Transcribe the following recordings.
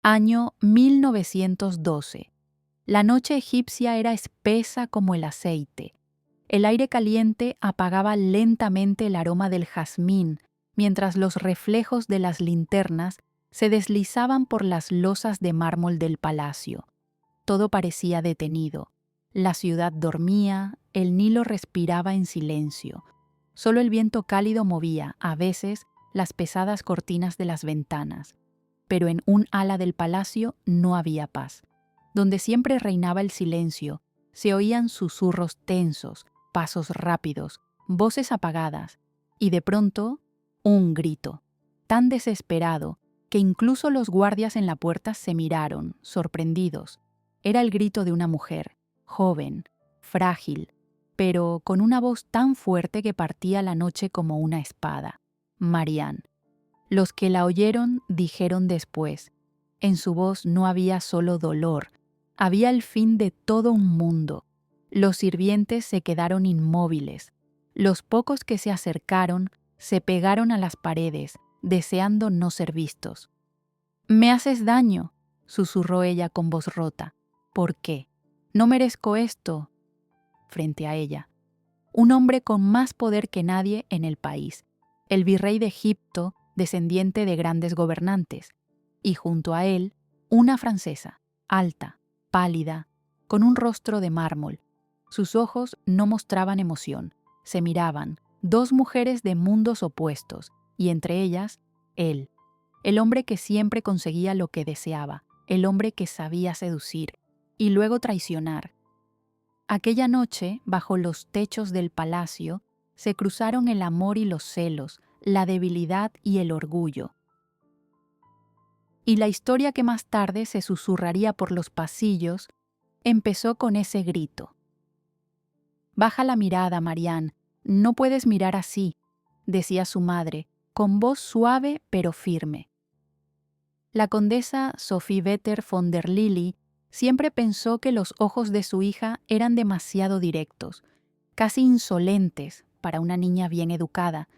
Año 1912. La noche egipcia era espesa como el aceite. El aire caliente apagaba lentamente el aroma del jazmín, mientras los reflejos de las linternas se deslizaban por las losas de mármol del palacio. Todo parecía detenido. La ciudad dormía, el Nilo respiraba en silencio. Solo el viento cálido movía, a veces, las pesadas cortinas de las ventanas. Pero en un ala del palacio no había paz. Donde siempre reinaba el silencio, se oían susurros tensos, pasos rápidos, voces apagadas, y de pronto, un grito, tan desesperado que incluso los guardias en la puerta se miraron, sorprendidos. Era el grito de una mujer, joven, frágil, pero con una voz tan fuerte que partía la noche como una espada. Marianne. Los que la oyeron dijeron después, en su voz no había solo dolor, había el fin de todo un mundo. Los sirvientes se quedaron inmóviles. Los pocos que se acercaron se pegaron a las paredes, deseando no ser vistos. «Me haces daño», susurró ella con voz rota. «¿Por qué? No merezco esto». Frente a ella, un hombre con más poder que nadie en el país, el virrey de Egipto, descendiente de grandes gobernantes, y junto a él, una francesa, alta, pálida, con un rostro de mármol. Sus ojos no mostraban emoción, se miraban, dos mujeres de mundos opuestos, y entre ellas, él, el hombre que siempre conseguía lo que deseaba, el hombre que sabía seducir, y luego traicionar. Aquella noche, bajo los techos del palacio, se cruzaron el amor y los celos, la debilidad y el orgullo. Y la historia que más tarde se susurraría por los pasillos empezó con ese grito. «Baja la mirada, Marianne, no puedes mirar así», decía su madre, con voz suave pero firme. La condesa Sophie Vetter von der Lilly siempre pensó que los ojos de su hija eran demasiado directos, casi insolentes para una niña bien educada,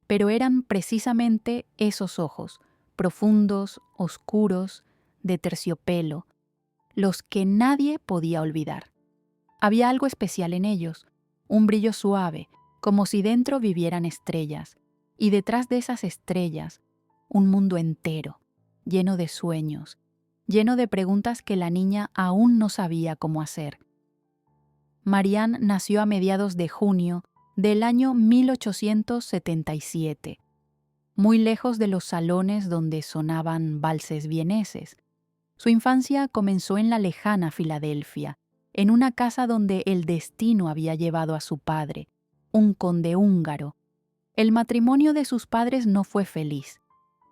pero eran precisamente esos ojos, profundos, oscuros, de terciopelo, los que nadie podía olvidar. Había algo especial en ellos, un brillo suave, como si dentro vivieran estrellas, y detrás de esas estrellas, un mundo entero, lleno de sueños, lleno de preguntas que la niña aún no sabía cómo hacer. Marianne nació a mediados de junio del año 1877, muy lejos de los salones donde sonaban valses vieneses. Su infancia comenzó en la lejana Filadelfia, en una casa donde el destino había llevado a su padre, un conde húngaro. El matrimonio de sus padres no fue feliz.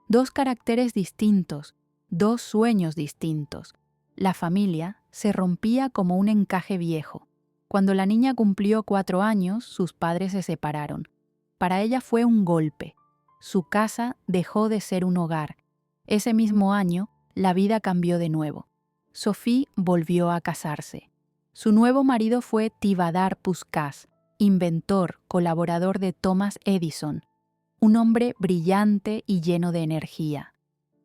Dos caracteres distintos, dos sueños distintos. La familia se rompía como un encaje viejo. Cuando la niña cumplió 4 años, sus padres se separaron. Para ella fue un golpe. Su casa dejó de ser un hogar. Ese mismo año, la vida cambió de nuevo. Sophie volvió a casarse. Su nuevo marido fue Tivadar Puskás, inventor, colaborador de Thomas Edison, un hombre brillante y lleno de energía.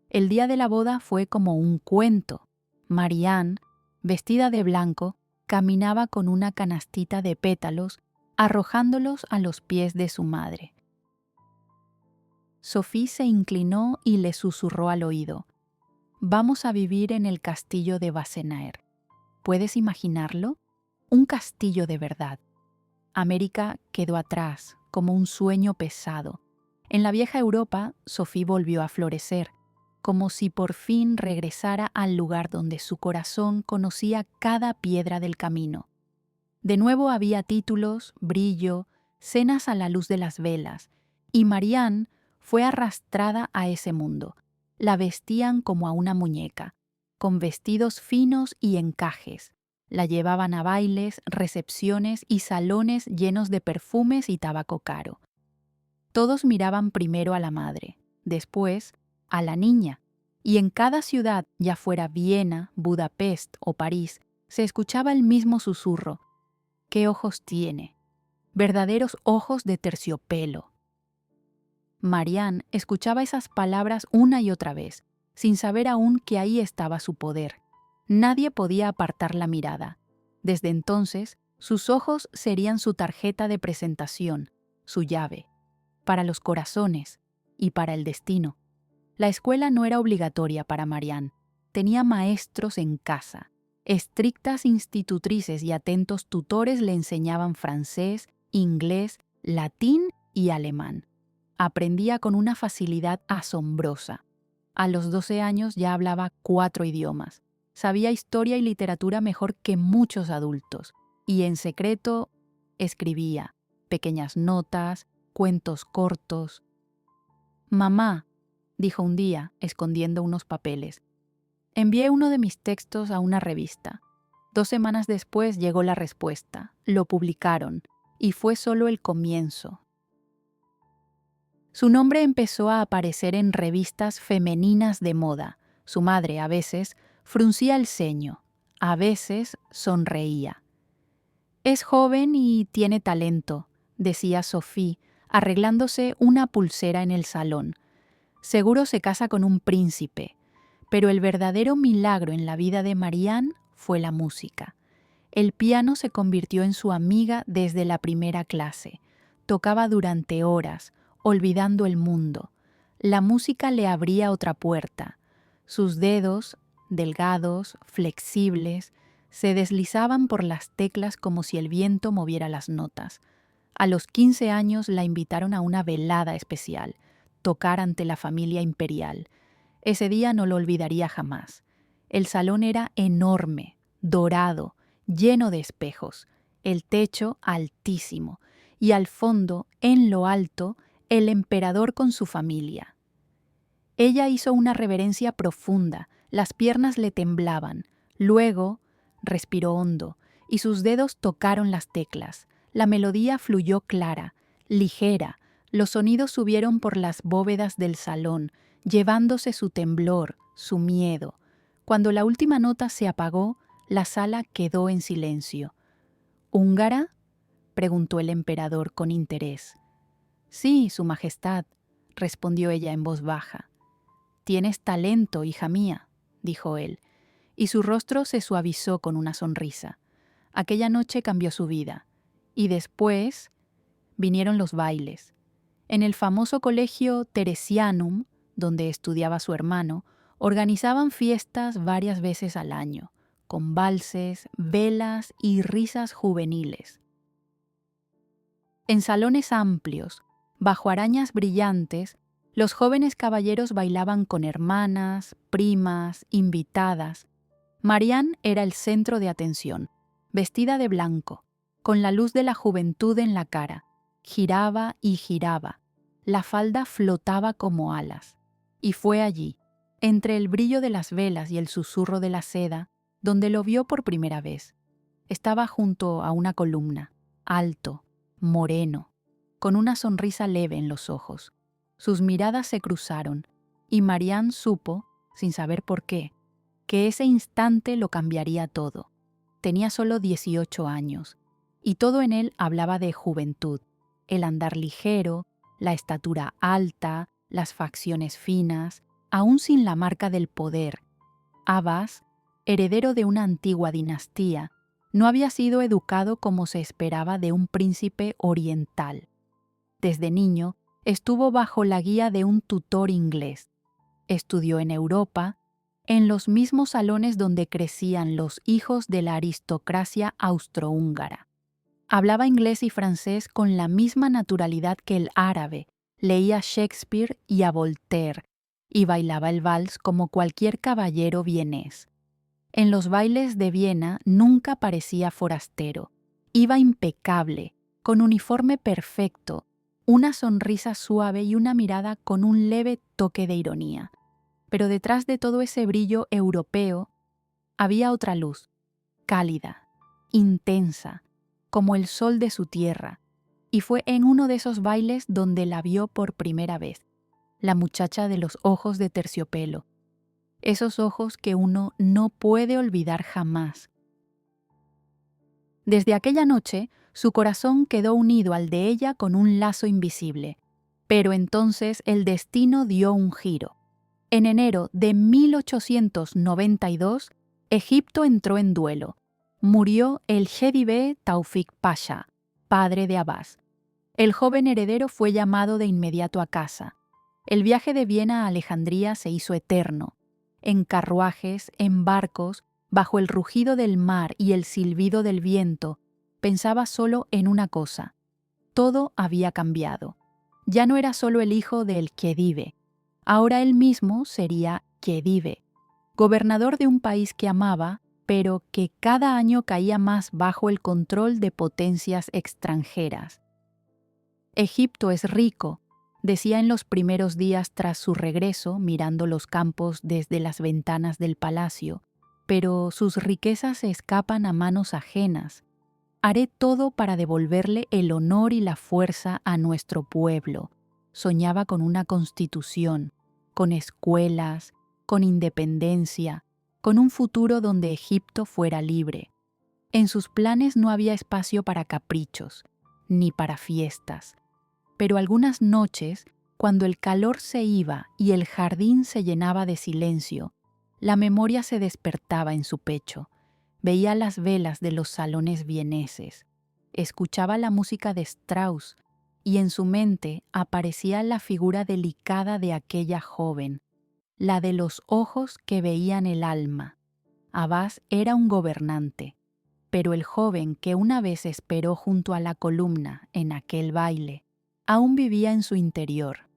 El día de la boda fue como un cuento. Marianne, vestida de blanco, caminaba con una canastita de pétalos, arrojándolos a los pies de su madre. Sophie se inclinó y le susurró al oído: «Vamos a vivir en el castillo de Wassenaer. ¿Puedes imaginarlo? Un castillo de verdad». América quedó atrás, como un sueño pesado. En la vieja Europa, Sophie volvió a florecer, como si por fin regresara al lugar donde su corazón conocía cada piedra del camino. De nuevo había títulos, brillo, cenas a la luz de las velas, y Marianne fue arrastrada a ese mundo. La vestían como a una muñeca, con vestidos finos y encajes. La llevaban a bailes, recepciones y salones llenos de perfumes y tabaco caro. Todos miraban primero a la madre, después a la niña, y en cada ciudad, ya fuera Viena, Budapest o París, se escuchaba el mismo susurro: «¿Qué ojos tiene? Verdaderos ojos de terciopelo». Marianne escuchaba esas palabras una y otra vez, sin saber aún que ahí estaba su poder. Nadie podía apartar la mirada. Desde entonces, sus ojos serían su tarjeta de presentación, su llave, para los corazones y para el destino. La escuela no era obligatoria para Marianne. Tenía maestros en casa. Estrictas institutrices y atentos tutores le enseñaban francés, inglés, latín y alemán. Aprendía con una facilidad asombrosa. A los 12 años ya hablaba 4 idiomas. Sabía historia y literatura mejor que muchos adultos. Y en secreto escribía pequeñas notas, cuentos cortos. «Mamá», dijo un día, escondiendo unos papeles, «envié uno de mis textos a una revista. 2 semanas después llegó la respuesta. Lo publicaron. Y fue solo el comienzo». Su nombre empezó a aparecer en revistas femeninas de moda. Su madre, a veces, fruncía el ceño. A veces, sonreía. «Es joven y tiene talento», decía Sophie, arreglándose una pulsera en el salón. «Seguro se casa con un príncipe». Pero el verdadero milagro en la vida de Marianne fue la música. El piano se convirtió en su amiga desde la primera clase. Tocaba durante horas, olvidando el mundo. La música le abría otra puerta. Sus dedos, delgados, flexibles, se deslizaban por las teclas como si el viento moviera las notas. A los 15 años la invitaron a una velada especial, tocar ante la familia imperial. Ese día no lo olvidaría jamás. El salón era enorme, dorado, lleno de espejos, el techo altísimo, y al fondo, en lo alto, el emperador con su familia. Ella hizo una reverencia profunda, las piernas le temblaban. Luego respiró hondo, y sus dedos tocaron las teclas. La melodía fluyó clara, ligera, los sonidos subieron por las bóvedas del salón, llevándose su temblor, su miedo. Cuando la última nota se apagó, la sala quedó en silencio. «¿Húngara?», preguntó el emperador con interés. «Sí, Su Majestad», respondió ella en voz baja. «Tienes talento, hija mía», dijo él, y su rostro se suavizó con una sonrisa. Aquella noche cambió su vida. Y después vinieron los bailes. En el famoso colegio Teresianum, donde estudiaba su hermano, organizaban fiestas varias veces al año, con valses, velas y risas juveniles. En salones amplios, bajo arañas brillantes, los jóvenes caballeros bailaban con hermanas, primas, invitadas. Marianne era el centro de atención, vestida de blanco, con la luz de la juventud en la cara. Giraba y giraba. La falda flotaba como alas. Y fue allí, entre el brillo de las velas y el susurro de la seda, donde lo vio por primera vez. Estaba junto a una columna, alto, moreno, con una sonrisa leve en los ojos. Sus miradas se cruzaron, y Marianne supo, sin saber por qué, que ese instante lo cambiaría todo. Tenía solo 18 años, y todo en él hablaba de juventud, el andar ligero, la estatura alta, las facciones finas, aún sin la marca del poder. Abbas, heredero de una antigua dinastía, no había sido educado como se esperaba de un príncipe oriental. Desde niño estuvo bajo la guía de un tutor inglés. Estudió en Europa, en los mismos salones donde crecían los hijos de la aristocracia austrohúngara. Hablaba inglés y francés con la misma naturalidad que el árabe, leía Shakespeare y a Voltaire, y bailaba el vals como cualquier caballero vienés. En los bailes de Viena nunca parecía forastero. Iba impecable, con uniforme perfecto, una sonrisa suave y una mirada con un leve toque de ironía. Pero detrás de todo ese brillo europeo había otra luz, cálida, intensa, como el sol de su tierra, y fue en uno de esos bailes donde la vio por primera vez, la muchacha de los ojos de terciopelo, esos ojos que uno no puede olvidar jamás. Desde aquella noche, su corazón quedó unido al de ella con un lazo invisible, pero entonces el destino dio un giro. En enero de 1892, Egipto entró en duelo. Murió el Khedive Taufik Pasha, padre de Abbas. El joven heredero fue llamado de inmediato a casa. El viaje de Viena a Alejandría se hizo eterno. En carruajes, en barcos, bajo el rugido del mar y el silbido del viento, pensaba solo en una cosa. Todo había cambiado. Ya no era solo el hijo del Khedive. Ahora él mismo sería Khedive, gobernador de un país que amaba, pero que cada año caía más bajo el control de potencias extranjeras. Egipto es rico, decía en los primeros días tras su regreso, mirando los campos desde las ventanas del palacio, pero sus riquezas se escapan a manos ajenas. Haré todo para devolverle el honor y la fuerza a nuestro pueblo. Soñaba con una constitución, con escuelas, con independencia, con un futuro donde Egipto fuera libre. En sus planes no había espacio para caprichos, ni para fiestas. Pero algunas noches, cuando el calor se iba y el jardín se llenaba de silencio, la memoria se despertaba en su pecho. Veía las velas de los salones vieneses, escuchaba la música de Strauss y en su mente aparecía la figura delicada de aquella joven, la de los ojos que veían el alma. Abbas era un gobernante, pero el joven que una vez esperó junto a la columna en aquel baile, aún vivía en su interior.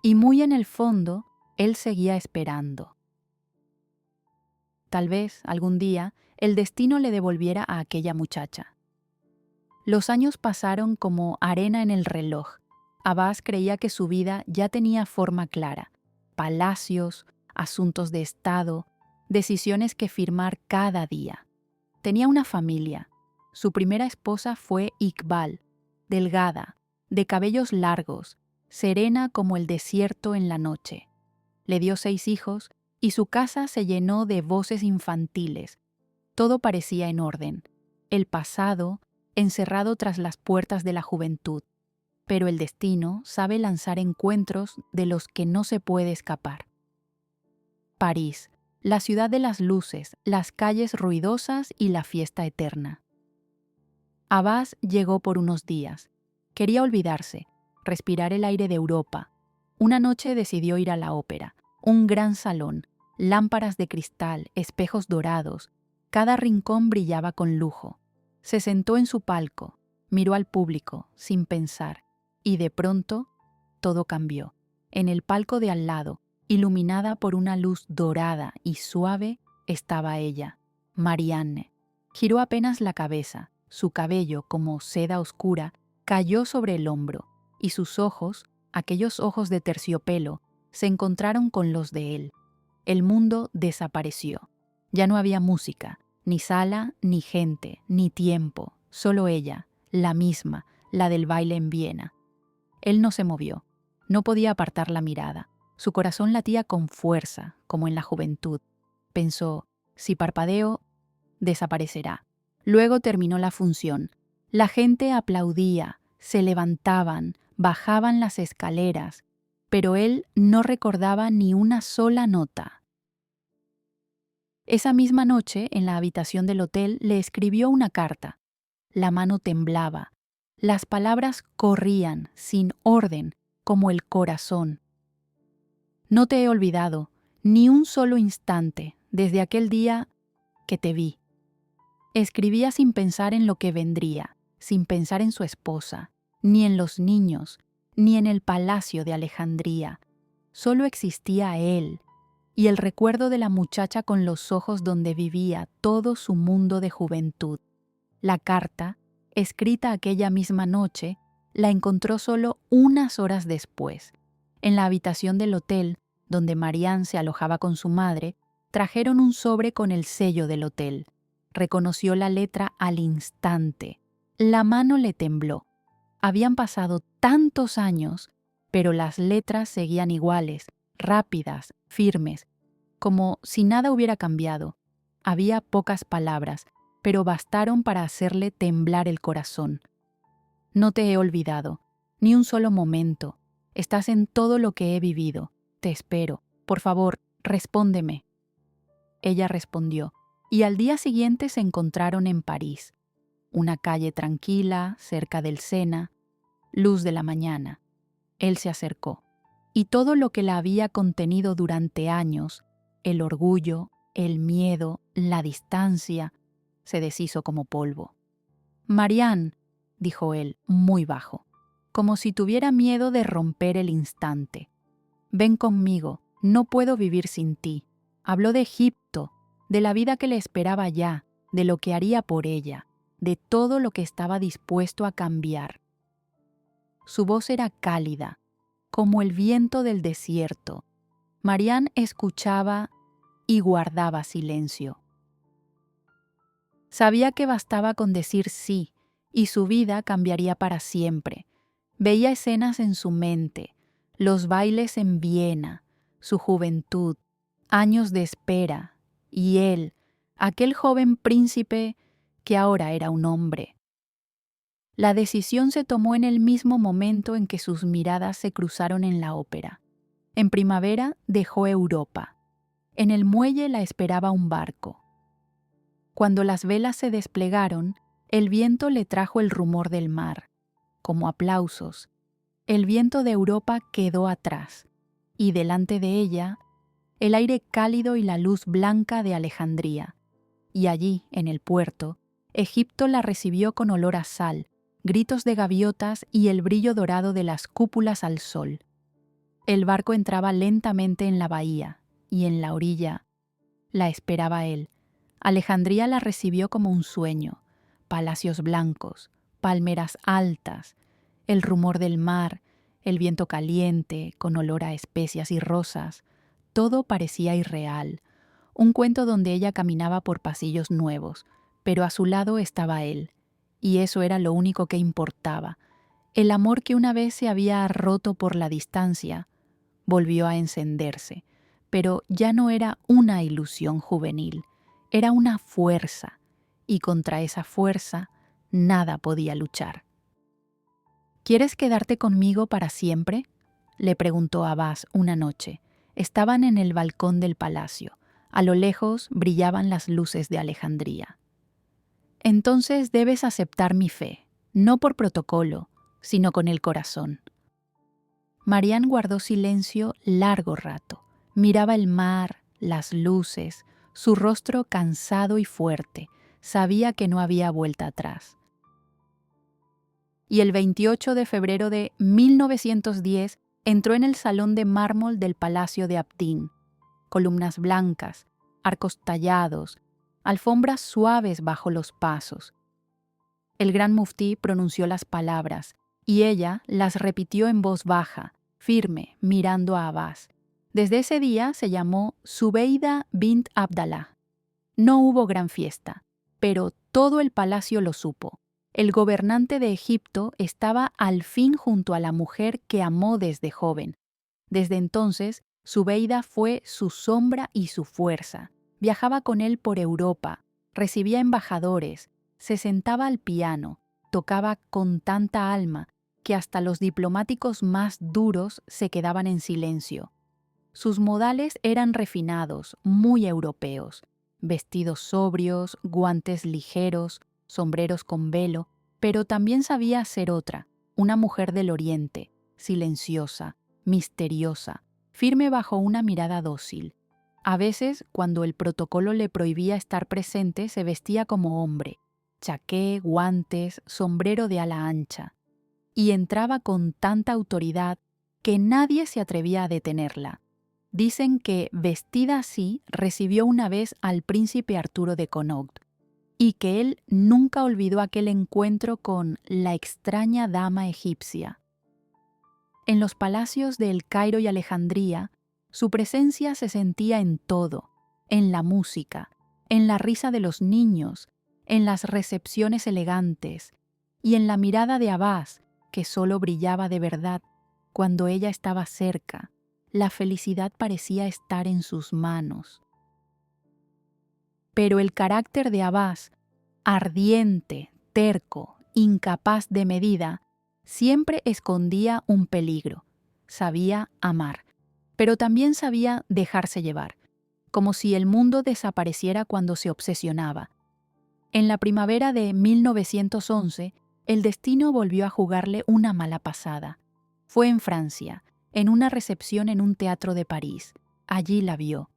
Y muy en el fondo, él seguía esperando. Tal vez, algún día, el destino le devolviera a aquella muchacha. Los años pasaron como arena en el reloj. Abbas creía que su vida ya tenía forma clara. Palacios, asuntos de Estado, decisiones que firmar cada día. Tenía una familia. Su primera esposa fue Iqbal, delgada, de cabellos largos, serena como el desierto en la noche. Le dio 6 hijos y su casa se llenó de voces infantiles. Todo parecía en orden. El pasado, encerrado tras las puertas de la juventud. Pero el destino sabe lanzar encuentros de los que no se puede escapar. París, la ciudad de las luces, las calles ruidosas y la fiesta eterna. Abbas llegó por unos días. Quería olvidarse, respirar el aire de Europa. Una noche decidió ir a la ópera. Un gran salón, lámparas de cristal, espejos dorados. Cada rincón brillaba con lujo. Se sentó en su palco, miró al público, sin pensar, y de pronto todo cambió. En el palco de al lado, iluminada por una luz dorada y suave, estaba ella, Marianne. Giró apenas la cabeza, su cabello, como seda oscura, cayó sobre el hombro, y sus ojos, aquellos ojos de terciopelo, se encontraron con los de él. El mundo desapareció. Ya no había música, ni sala, ni gente, ni tiempo, solo ella, la misma, la del baile en Viena. Él no se movió, no podía apartar la mirada. Su corazón latía con fuerza, como en la juventud. Pensó, si parpadeo, desaparecerá. Luego terminó la función. La gente aplaudía, se levantaban, bajaban las escaleras, pero él no recordaba ni una sola nota. Esa misma noche, en la habitación del hotel, le escribió una carta. La mano temblaba. Las palabras corrían, sin orden, como el corazón. No te he olvidado, ni un solo instante, desde aquel día que te vi. Escribía sin pensar en lo que vendría, sin pensar en su esposa, ni en los niños, ni en el palacio de Alejandría. Solo existía él, y el recuerdo de la muchacha con los ojos donde vivía todo su mundo de juventud. La carta, escrita aquella misma noche, la encontró solo unas horas después. En la habitación del hotel, donde Marianne se alojaba con su madre, trajeron un sobre con el sello del hotel. Reconoció la letra al instante. La mano le tembló. Habían pasado tantos años, pero las letras seguían iguales, rápidas, firmes, como si nada hubiera cambiado. Había pocas palabras, pero bastaron para hacerle temblar el corazón. No te he olvidado, ni un solo momento. Estás en todo lo que he vivido. Te espero. Por favor, respóndeme. Ella respondió, y al día siguiente se encontraron en París. Una calle tranquila, cerca del Sena, luz de la mañana. Él se acercó, y todo lo que la había contenido durante años, el orgullo, el miedo, la distancia, se deshizo como polvo. «Marianne», dijo él, muy bajo, como si tuviera miedo de romper el instante. «Ven conmigo, no puedo vivir sin ti». Habló de Egipto, de la vida que le esperaba allá, de lo que haría por ella, de todo lo que estaba dispuesto a cambiar. Su voz era cálida, como el viento del desierto. Marianne escuchaba y guardaba silencio. Sabía que bastaba con decir sí, y su vida cambiaría para siempre. Veía escenas en su mente, los bailes en Viena, su juventud, años de espera, y él, aquel joven príncipe que ahora era un hombre. La decisión se tomó en el mismo momento en que sus miradas se cruzaron en la ópera. En primavera dejó Europa. En el muelle la esperaba un barco. Cuando las velas se desplegaron, el viento le trajo el rumor del mar. Como aplausos, el viento de Europa quedó atrás, y delante de ella, el aire cálido y la luz blanca de Alejandría. Y allí, en el puerto, Egipto la recibió con olor a sal, gritos de gaviotas y el brillo dorado de las cúpulas al sol. El barco entraba lentamente en la bahía, y en la orilla la esperaba él. Alejandría la recibió como un sueño, palacios blancos, palmeras altas, el rumor del mar, el viento caliente, con olor a especias y rosas. Todo parecía irreal, un cuento donde ella caminaba por pasillos nuevos, pero a su lado estaba él, y eso era lo único que importaba. El amor que una vez se había roto por la distancia volvió a encenderse, pero ya no era una ilusión juvenil, era una fuerza, y contra esa fuerza nada podía luchar. «¿Quieres quedarte conmigo para siempre?», le preguntó Abbas una noche. Estaban en el balcón del palacio. A lo lejos brillaban las luces de Alejandría. «Entonces debes aceptar mi fe, no por protocolo, sino con el corazón». Marianne guardó silencio largo rato. Miraba el mar, las luces, su rostro cansado y fuerte. Sabía que no había vuelta atrás. Y el 28 de febrero de 1910 entró en el salón de mármol del Palacio de Abdín. Columnas blancas, arcos tallados, alfombras suaves bajo los pasos. El gran muftí pronunció las palabras, y ella las repitió en voz baja, firme, mirando a Abbas. Desde ese día se llamó Zubeida bint Abdallah. No hubo gran fiesta, pero todo el palacio lo supo. El gobernante de Egipto estaba al fin junto a la mujer que amó desde joven. Desde entonces, Zubeida fue su sombra y su fuerza. Viajaba con él por Europa, recibía embajadores, se sentaba al piano, tocaba con tanta alma que hasta los diplomáticos más duros se quedaban en silencio. Sus modales eran refinados, muy europeos, vestidos sobrios, guantes ligeros, sombreros con velo, pero también sabía ser otra, una mujer del Oriente, silenciosa, misteriosa, firme bajo una mirada dócil. A veces, cuando el protocolo le prohibía estar presente, se vestía como hombre, chaqué, guantes, sombrero de ala ancha, y entraba con tanta autoridad que nadie se atrevía a detenerla. Dicen que, vestida así, recibió una vez al príncipe Arturo de Connaught, y que él nunca olvidó aquel encuentro con la extraña dama egipcia. En los palacios de El Cairo y Alejandría, su presencia se sentía en todo, en la música, en la risa de los niños, en las recepciones elegantes, y en la mirada de Abbas, que solo brillaba de verdad cuando ella estaba cerca. La felicidad parecía estar en sus manos. Pero el carácter de Abbas, ardiente, terco, incapaz de medida, siempre escondía un peligro. Sabía amar, pero también sabía dejarse llevar, como si el mundo desapareciera cuando se obsesionaba. En la primavera de 1911, el destino volvió a jugarle una mala pasada. Fue en Francia, en una recepción en un teatro de París. Allí la vio.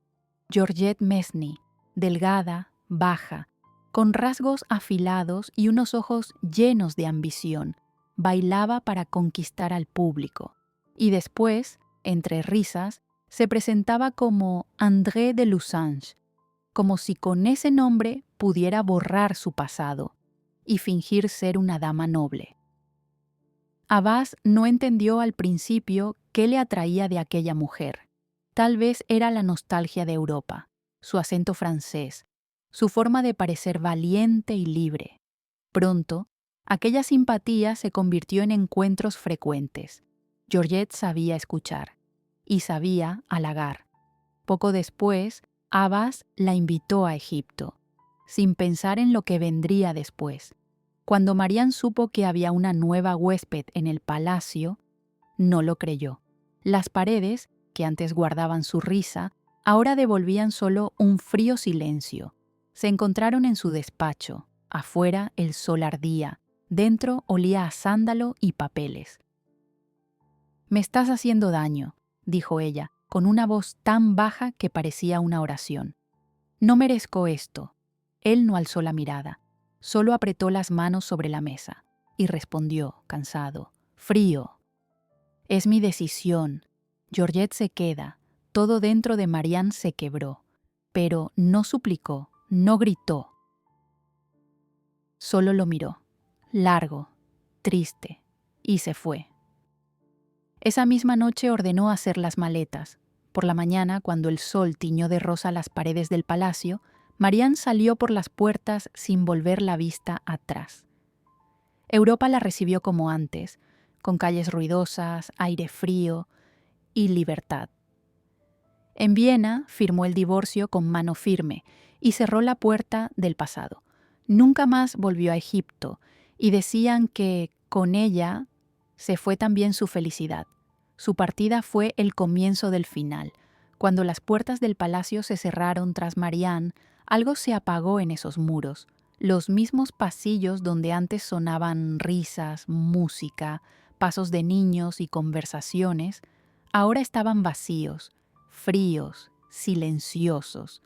Georgette Mesny, delgada, baja, con rasgos afilados y unos ojos llenos de ambición, bailaba para conquistar al público. Y después, entre risas, se presentaba como André de Lusange, como si con ese nombre pudiera borrar su pasado y fingir ser una dama noble. Abbas no entendió al principio qué le atraía de aquella mujer. Tal vez era la nostalgia de Europa, su acento francés, su forma de parecer valiente y libre. Pronto, aquella simpatía se convirtió en encuentros frecuentes. Georgette sabía escuchar y sabía halagar. Poco después, Abbas la invitó a Egipto, sin pensar en lo que vendría después. Cuando Marianne supo que había una nueva huésped en el palacio, no lo creyó. Las paredes, que antes guardaban su risa, ahora devolvían solo un frío silencio. Se encontraron en su despacho. Afuera el sol ardía, dentro olía a sándalo y papeles. «Me estás haciendo daño», dijo ella, con una voz tan baja que parecía una oración. «No merezco esto». Él no alzó la mirada, solo apretó las manos sobre la mesa y respondió, cansado, frío. «Es mi decisión». Georgette se queda, todo dentro de Marianne se quebró, pero no suplicó, no gritó. Solo lo miró, largo, triste, y se fue. Esa misma noche ordenó hacer las maletas. Por la mañana, cuando el sol tiñó de rosa las paredes del palacio, Marianne salió por las puertas sin volver la vista atrás. Europa la recibió como antes, con calles ruidosas, aire frío y libertad. En Viena firmó el divorcio con mano firme y cerró la puerta del pasado. Nunca más volvió a Egipto y decían que con ella se fue también su felicidad. Su partida fue el comienzo del final. Cuando las puertas del palacio se cerraron tras Marianne, algo se apagó en esos muros. Los mismos pasillos donde antes sonaban risas, música, pasos de niños y conversaciones, ahora estaban vacíos, fríos, silenciosos.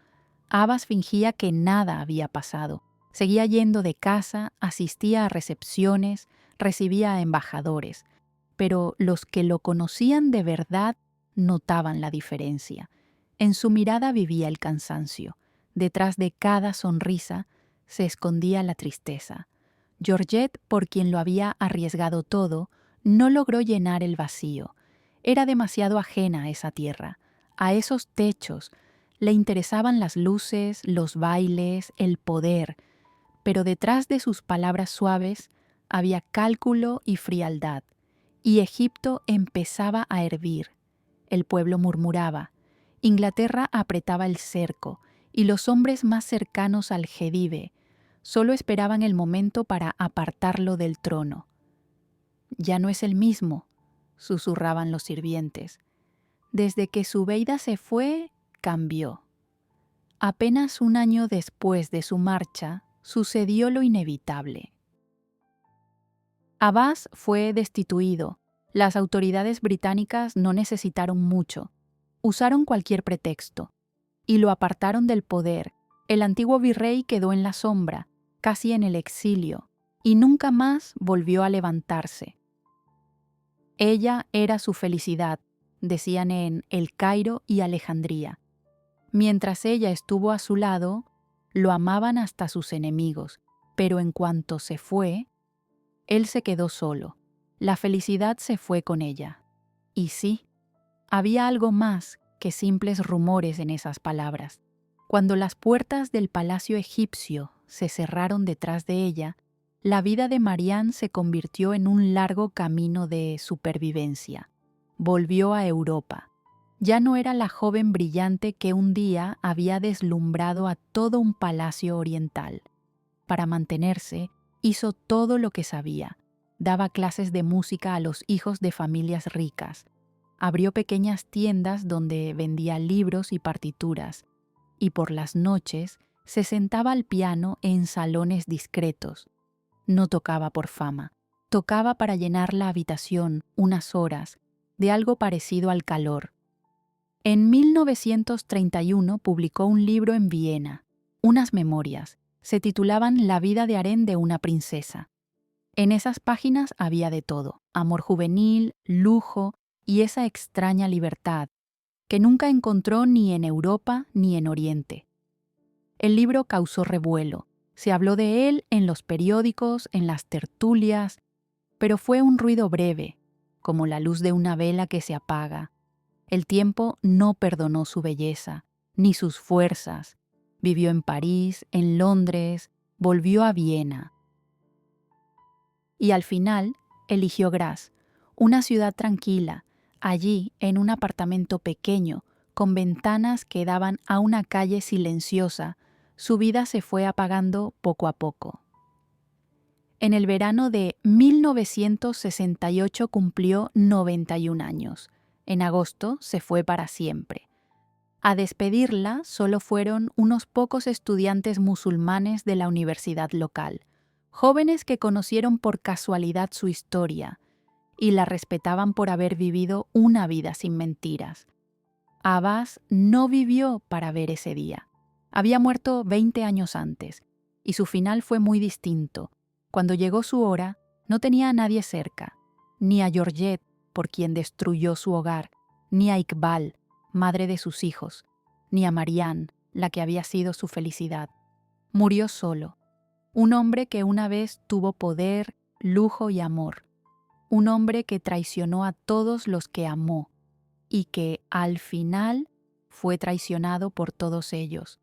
Abbas fingía que nada había pasado. Seguía yendo de casa, asistía a recepciones, recibía a embajadores, pero los que lo conocían de verdad notaban la diferencia. En su mirada vivía el cansancio. Detrás de cada sonrisa se escondía la tristeza. Georgette, por quien lo había arriesgado todo, no logró llenar el vacío. Era demasiado ajena a esa tierra, a esos techos. Le interesaban las luces, los bailes, el poder, pero detrás de sus palabras suaves había cálculo y frialdad, y Egipto empezaba a hervir. El pueblo murmuraba, Inglaterra apretaba el cerco, y los hombres más cercanos al Jedive solo esperaban el momento para apartarlo del trono. «Ya no es el mismo», susurraban los sirvientes. «Desde que Zubeida se fue, cambió». Apenas un año después de su marcha, sucedió lo inevitable. Abbas fue destituido. Las autoridades británicas no necesitaron mucho. Usaron cualquier pretexto y lo apartaron del poder. El antiguo virrey quedó en la sombra, casi en el exilio, y nunca más volvió a levantarse. Ella era su felicidad, decían en El Cairo y Alejandría. Mientras ella estuvo a su lado, lo amaban hasta sus enemigos, pero en cuanto se fue, él se quedó solo. La felicidad se fue con ella. Y sí, había algo más que simples rumores en esas palabras. Cuando las puertas del palacio egipcio se cerraron detrás de ella, la vida de Marianne se convirtió en un largo camino de supervivencia. Volvió a Europa. Ya no era la joven brillante que un día había deslumbrado a todo un palacio oriental. Para mantenerse, hizo todo lo que sabía. Daba clases de música a los hijos de familias ricas. Abrió pequeñas tiendas donde vendía libros y partituras, y por las noches se sentaba al piano en salones discretos. No tocaba por fama, tocaba para llenar la habitación unas horas de algo parecido al calor. En 1931 publicó un libro en Viena, unas memorias. Se titulaban La vida de harén de una princesa. En esas páginas había de todo: amor juvenil, lujo y esa extraña libertad que nunca encontró ni en Europa ni en Oriente. El libro causó revuelo. Se habló de él en los periódicos, en las tertulias, pero fue un ruido breve, como la luz de una vela que se apaga. El tiempo no perdonó su belleza, ni sus fuerzas. Vivió en París, en Londres, volvió a Viena. Y al final eligió Graz, una ciudad tranquila, allí en un apartamento pequeño, con ventanas que daban a una calle silenciosa. Su vida se fue apagando poco a poco. En el verano de 1968 cumplió 91 años. En agosto se fue para siempre. A despedirla solo fueron unos pocos estudiantes musulmanes de la universidad local, jóvenes que conocieron por casualidad su historia y la respetaban por haber vivido una vida sin mentiras. Abbas no vivió para ver ese día. Había muerto 20 años antes, y su final fue muy distinto. Cuando llegó su hora, no tenía a nadie cerca, ni a Georgette, por quien destruyó su hogar, ni a Iqbal, madre de sus hijos, ni a Marianne, la que había sido su felicidad. Murió solo, un hombre que una vez tuvo poder, lujo y amor, un hombre que traicionó a todos los que amó y que, al final, fue traicionado por todos ellos.